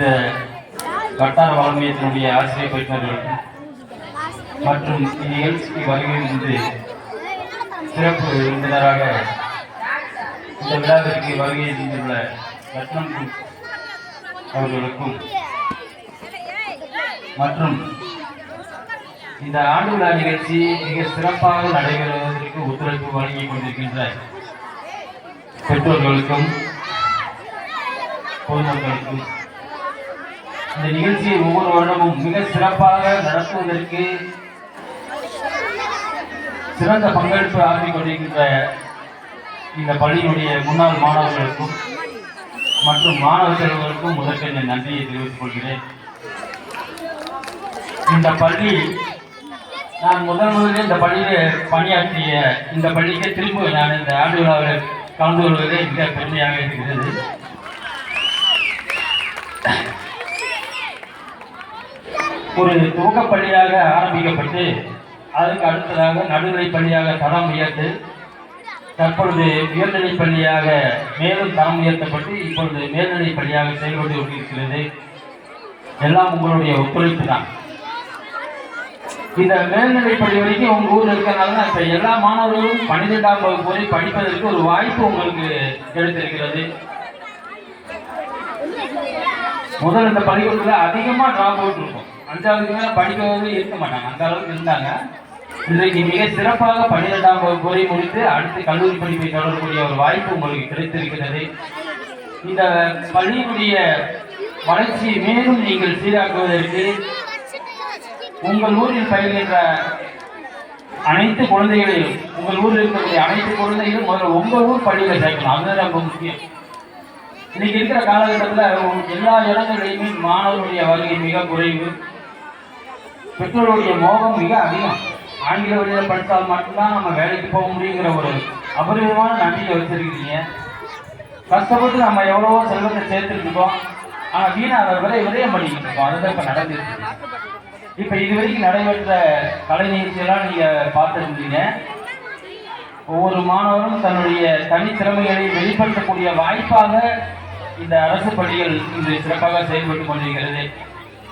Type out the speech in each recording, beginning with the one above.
இந்த வட்டார வளமையத்தினுடைய ஆசிரியர் பயிற்சியாளர்களுக்கும் மற்றும் இந்நிகழ்ச்சிக்கு வருகை இருந்து சிறப்பு விருந்தினராக இந்த விழாவிற்கு வருகை இருந்துள்ள ரத்னம் அவர்களுக்கும் மற்றும் இந்த ஆண்டு விழா நிகழ்ச்சி மிக சிறப்பாக நடைபெறுவதற்கு ஒத்துழைப்பு வழங்கிக் கொண்டிருக்கின்ற பெற்றோர்களுக்கும் பொதுமக்களுக்கும் இந்த நிகழ்ச்சியை ஒவ்வொரு வருடமும் மிக சிறப்பாக நடத்துவதற்கு சிறந்த பங்களிப்பு ஆற்றிக் கொண்டிருக்கின்ற இந்த பள்ளியினுடைய முன்னாள் மாணவர்களுக்கும் மற்றும் மாணவ செல்வர்களுக்கும் முதற்கென நன்றியை தெரிவித்துக் கொள்கிறேன். இந்த பள்ளி நான் முதலில் இந்த பள்ளியில் பணியாற்றிய இந்த பள்ளிக்கு திரும்ப நான் இந்த ஆண்டு விழாவில் கலந்து கொள்வதே மிக பெருமையாக இருக்கிறது. ஒரு துவக்கப் பள்ளியாக ஆரம்பிக்கப்பட்டு அதற்கு அடுத்ததாக நடுநிலை பள்ளியாக தரம் உயர்த்து தற்பொழுது உயர்நிலை பள்ளியாக மேலும் தரம் உயர்த்தப்பட்டு இப்பொழுது மேல்நிலை பள்ளியாக செயல்பட்டு கொண்டிருக்கிறது. எல்லாம் உங்களுடைய ஒத்துழைப்பு தான். இந்த மேல்நிலை பள்ளி வரைக்கும் உங்க ஊரில் இருக்கிறனால தான் இப்ப எல்லா மாணவர்களும் 12ஆம் வகுப்பு வரை படிப்பதற்கு ஒரு வாய்ப்பு உங்களுக்கு கிடைத்திருக்கிறது. முதல் இந்த பள்ளிக்கூடத்தில் அதிகமாக டிராப் அவுட் இருக்கும். 5ஆவதுக்கு மேலே படிக்கவே இருக்க மாட்டாங்க, அந்த அளவுக்கு இருந்தாங்க. இன்றைக்கு மிக சிறப்பாக 12ஆம் வகுப்பு வரை முடித்து அடுத்து கல்லூரி படிப்பை தொடரக்கூடிய ஒரு வாய்ப்பு உங்களுக்கு கிடைத்திருக்கிறது. இந்த பள்ளியினுடைய வளர்ச்சியை மேலும் நீங்கள் சீராக்குவதற்கு உங்கள் ஊரில் பயில்கின்ற அனைத்து குழந்தைகளையும் உங்கள் ஊரில் இருக்கக்கூடிய அனைத்து குழந்தைகளும் முதல்ல உங்கள் ஊர் பள்ளியில் சேர்க்கணும். அதுதான் ரொம்ப முக்கியம். இன்னைக்கு இருக்கிற காலகட்டத்தில் எல்லா இடங்களிலுமே மாணவர்களுடைய வருகை மிக குறைவு, பெற்றோருடைய மோகம் மிக அதிகம். ஆங்கில வழியில் படித்தால் மட்டும்தான் நம்ம வேலைக்கு போக முடியுங்கிற ஒரு அபரிதமான நம்பிக்கை வச்சிருக்கீங்க. கஷ்டப்பட்டு நம்ம எவ்வளவோ செல்வத்தை சேர்த்துருக்கோம், ஆனால் வீணாக விரயம் பண்ணிக்கிட்டு இருக்கோம். அதுதான் இப்போ நடந்துருக்கு. இப்போ இதுவரைக்கும் நடைபெற்ற கலை நிகழ்ச்சியெல்லாம் நீங்கள் பார்த்துருந்தீங்க. ஒவ்வொரு மாணவரும் தன்னுடைய தனித்திறமைகளை வெளிப்படுத்தக்கூடிய வாய்ப்பாக இந்த அரசு பள்ளிகள் இன்று சிறப்பாக செயல்பட்டு கொண்டிருக்கிறது.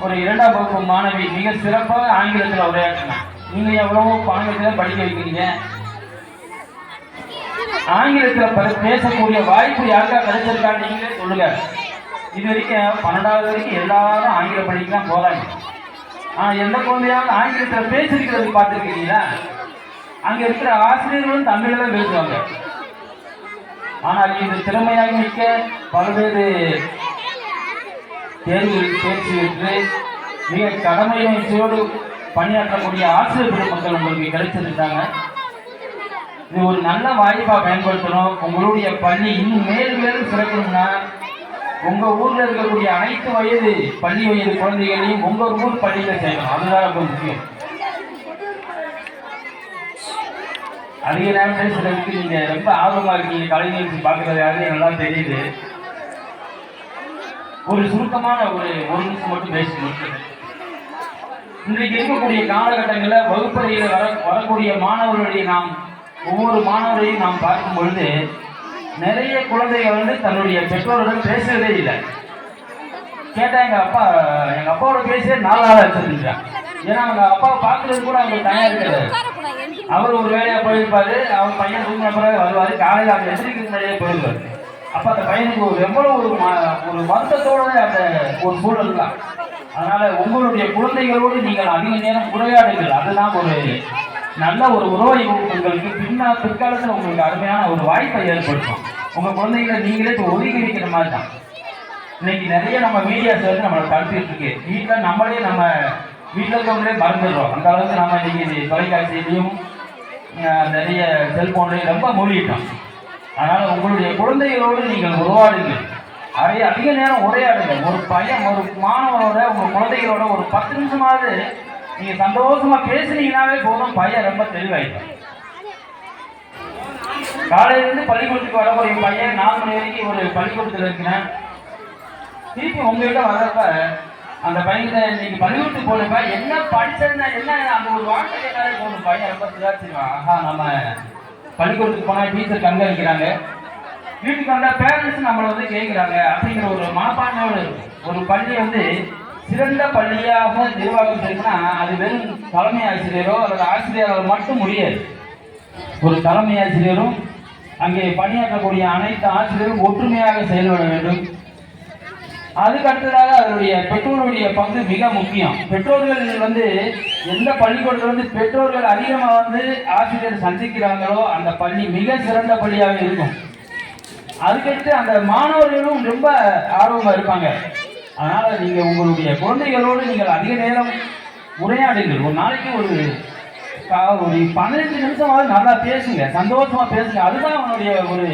ஒரு 2ஆம் வகுப்பு மாணவி மிக சிறப்பாக ஆங்கிலத்தில் உரையாற்றினார். நீங்கள் எவ்வளவோ ஆங்கிலத்தில் படிக்க வைக்கிறீங்க, ஆங்கிலத்தில் பேசக்கூடிய வாய்ப்பு யாருக்கா கிடைச்சிருக்கான்னு நீங்களே சொல்லுங்க. இது வரைக்கும் 12ஆவது வரைக்கும் எல்லாரும் ஆங்கில பள்ளிக்கு தான் போகிறாங்க. ஆனால் எந்த குழந்தையாவது ஆங்கிலத்தில் பேசிருக்கிறது பார்த்துருக்கீங்களா? அங்கே இருக்கிற ஆசிரியர்களும் தமிழில் தான் பேசுவாங்க. ஆனால் இது திறமையாக மிக்க பல்வேறு தேர்வுகளில் தேர்ச்சி பெற்று மிக கடமையோடு பணியாற்றக்கூடிய ஆசிரியர் பெருமக்கள் உங்களுக்கு கிடைச்சிருக்காங்க. இது ஒரு நல்ல வாய்ப்பாக பயன்படுத்தணும். உங்களுடைய பள்ளி இன்னும் மேலும் மேலும் சிறக்கணும்னா உங்கள் ஊரில் இருக்கக்கூடிய அனைத்து வயது பள்ளி வயது குழந்தைகளையும் உங்கள் ஊர் பள்ளியில் சேர்க்கணும். அதுதான் ரொம்ப முக்கியம். அதிக நேரம் பேசுறதுக்கு நீங்க ரொம்ப ஆர்வமா இருக்கீங்க. கலை நிகழ்ச்சி பார்க்கறது யாரும் நல்லா தெரியுது. ஒரு சுருக்கமான ஒரு நிமிஷம் மட்டும் பேசி முடிச்சது. இன்றைக்கு இருக்கக்கூடிய காலகட்டங்களில் வகுப்பறையில் வரக்கூடிய மாணவர்களுடைய ஒவ்வொரு மாணவரையும் நாம் பார்க்கும் பொழுது நிறைய குழந்தைகள் தன்னுடைய பெற்றோருடன் பேசுறதே இல்லை. கேட்டா எங்க அப்பாவோட பேசியே 4 நாள் வச்சிருந்துட்டான். ஏன்னா அவங்க அப்பாவை பார்க்கறது கூட அவங்களுக்கு தயார் இருக்காது. அவர் ஒரு வேலையா போயிருப்பாரு, அவர் பையன் தூங்கின பிறகு வருவாரு, காலையில் அவங்க எதிர்க்கு முன்னாடியே போயிருவாரு. அப்ப அந்த பையனுக்கு எவ்வளவு ஒரு வருத்தத்தோட அந்த ஒரு சூழல் தான். அதனால உங்களுடைய குழந்தைகளோடு நீங்கள் அதிக நேரம் உரையாடுங்கள். அதுதான் ஒரு நல்ல ஒரு உறவை உங்களுக்கு பிற்காலத்தில் உங்களுக்கு அருமையான ஒரு வாய்ப்பை ஏற்படுத்தும். உங்க குழந்தைகளை நீங்களே இப்போ ஒதுக்கி வைக்கிற மாதிரி தான். இன்னைக்கு நிறைய நம்ம மீடியாஸ் நம்மளை தடுத்துட்டு இருக்கு. நம்ம வீட்டில் இருக்கவங்களே மறந்துடுறோம். அந்த அளவுக்கு நம்ம இன்னைக்கு தொலைக்காட்சியிலையும் நிறைய செல்போன்லையும் ரொம்ப மூழ்கிட்டோம். அதனால உங்களுடைய குழந்தைகளோடு நீங்கள் உருவாடுங்கள். அதிக நேரம் உரையாடுங்க. ஒரு மாணவனோட உங்க குழந்தைகளோட ஒரு 10 நிமிஷமாவது நீங்க சந்தோஷமா பேசுனீங்கன்னாவே போதும், பையன் ரொம்ப தெளிவாயிடும். காலையிலிருந்து பள்ளிக்கூடத்துக்கு வரக்கூடிய பையன் 4 மணி வரைக்கும் ஒரு பள்ளிக்கூடத்தில் இருக்கிறேன். திருப்பி உங்ககிட்ட வர்றப்ப அந்த பையனை இன்னைக்கு பள்ளிக்கூடத்துக்கு போனப்ப என்ன படிச்சதுன்னா என்ன அந்த ஒரு வார்த்தை கேட்டாலே போதும், பையன் ரொம்ப சுதாரிச்சிருவான். ஆஹா, நம்ம பள்ளிக்கூடத்துக்கு போனா டீச்சர் கண்காணிக்கிறாங்க, வீட்டுக்கு வந்தா பேரண்ட்ஸ் நம்மளை கேட்குறாங்க அப்படிங்கிற ஒரு மனப்பான்மையோடு இருக்கும். ஒரு பள்ளி வந்து சிறந்த பள்ளியாக நிர்வாகம் செய்யணும்னா அது வெறும் தலைமை ஆசிரியரோ அல்லது ஆசிரியரோ மட்டும் முடியாது. ஒரு தலைமை ஆசிரியரும் அங்கே பணியாற்றக்கூடிய அனைத்து ஆசிரியரும் ஒற்றுமையாக செயல்பட வேண்டும். அதுக்கு அடுத்ததாக அதனுடைய பெற்றோருடைய பங்கு மிக முக்கியம். பெற்றோர்கள் வந்து எந்த பள்ளிக்கூடத்தில் வந்து பெற்றோர்கள் அதிகமாக வந்து ஆசிரியர் சந்திக்கிறாங்களோ அந்த பள்ளி மிக சிறந்த பள்ளியாக இருக்கும். அதுக்கடுத்து அந்த மாணவர்களும் ரொம்ப ஆர்வமாக இருப்பாங்க. அதனால் நீங்கள் உங்களுடைய குழந்தைகளோடு நீங்கள் அதிக நேரம் உரையாடுங்கள். ஒரு நாளைக்கு ஒரு 15 நிமிஷமாவது நல்லா பேசுங்க, சந்தோஷமா பேசுங்க. அதுதான் அவனுடைய ஒரு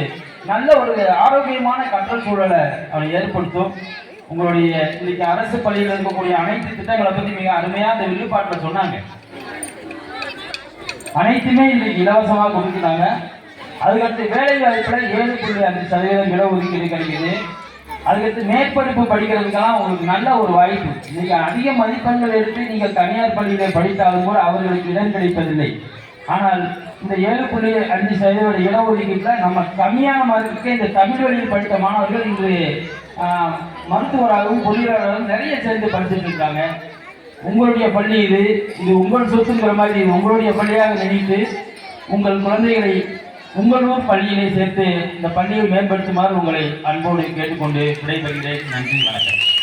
நல்ல ஒரு ஆரோக்கியமான கற்றல் சூழலை அவனை ஏற்படுத்தும். உங்களுடைய இன்னைக்கு அரசு பள்ளியில் இருக்கக்கூடிய அனைத்து திட்டங்களை பற்றி மிக அருமையாக அந்த வில்லுப்பாட்டில் சொன்னாங்க. அனைத்துமே இன்னைக்கு இலவசமாக கொடுக்குறாங்க. அதுக்கடுத்து வேலை வாய்ப்பில் 7.5% இடஒதுக்கீடு கிடைக்குது. அதுக்கடுத்து மேற்படிப்பு படிக்கிறதுக்கெல்லாம் உங்களுக்கு நல்ல ஒரு வாய்ப்பு. இன்னைக்கு அதிக மதிப்பெண்கள் எடுத்து நீங்கள் தனியார் பள்ளியில் படித்தாலும் கூட அவர்களுக்கு இடம் கிடைப்பதில்லை. ஆனால் இந்த 7.5% இடஒதுக்கீட்டில் நம்ம கம்மியான மார்க்குக்கு இந்த தமிழ் வழியில் படித்த மாணவர்கள் இன்று மருத்துவராகவும் பொறியியலாளரும் நிறைய சேர்ந்து படிச்சுட்டு இருக்காங்க. உங்களுடைய பள்ளி இது உங்கள் சொத்துங்கிற மாதிரி இது உங்களுடைய பள்ளியாக நினைத்து உங்கள் குழந்தைகளை உங்கள் ஊர் பள்ளியிலே சேர்த்து இந்த பள்ளியை மேம்படுத்துமாறு உங்களை அன்போடு கேட்டுக்கொண்டு விடைபெறுகிறேன். நன்றி, வணக்கம்.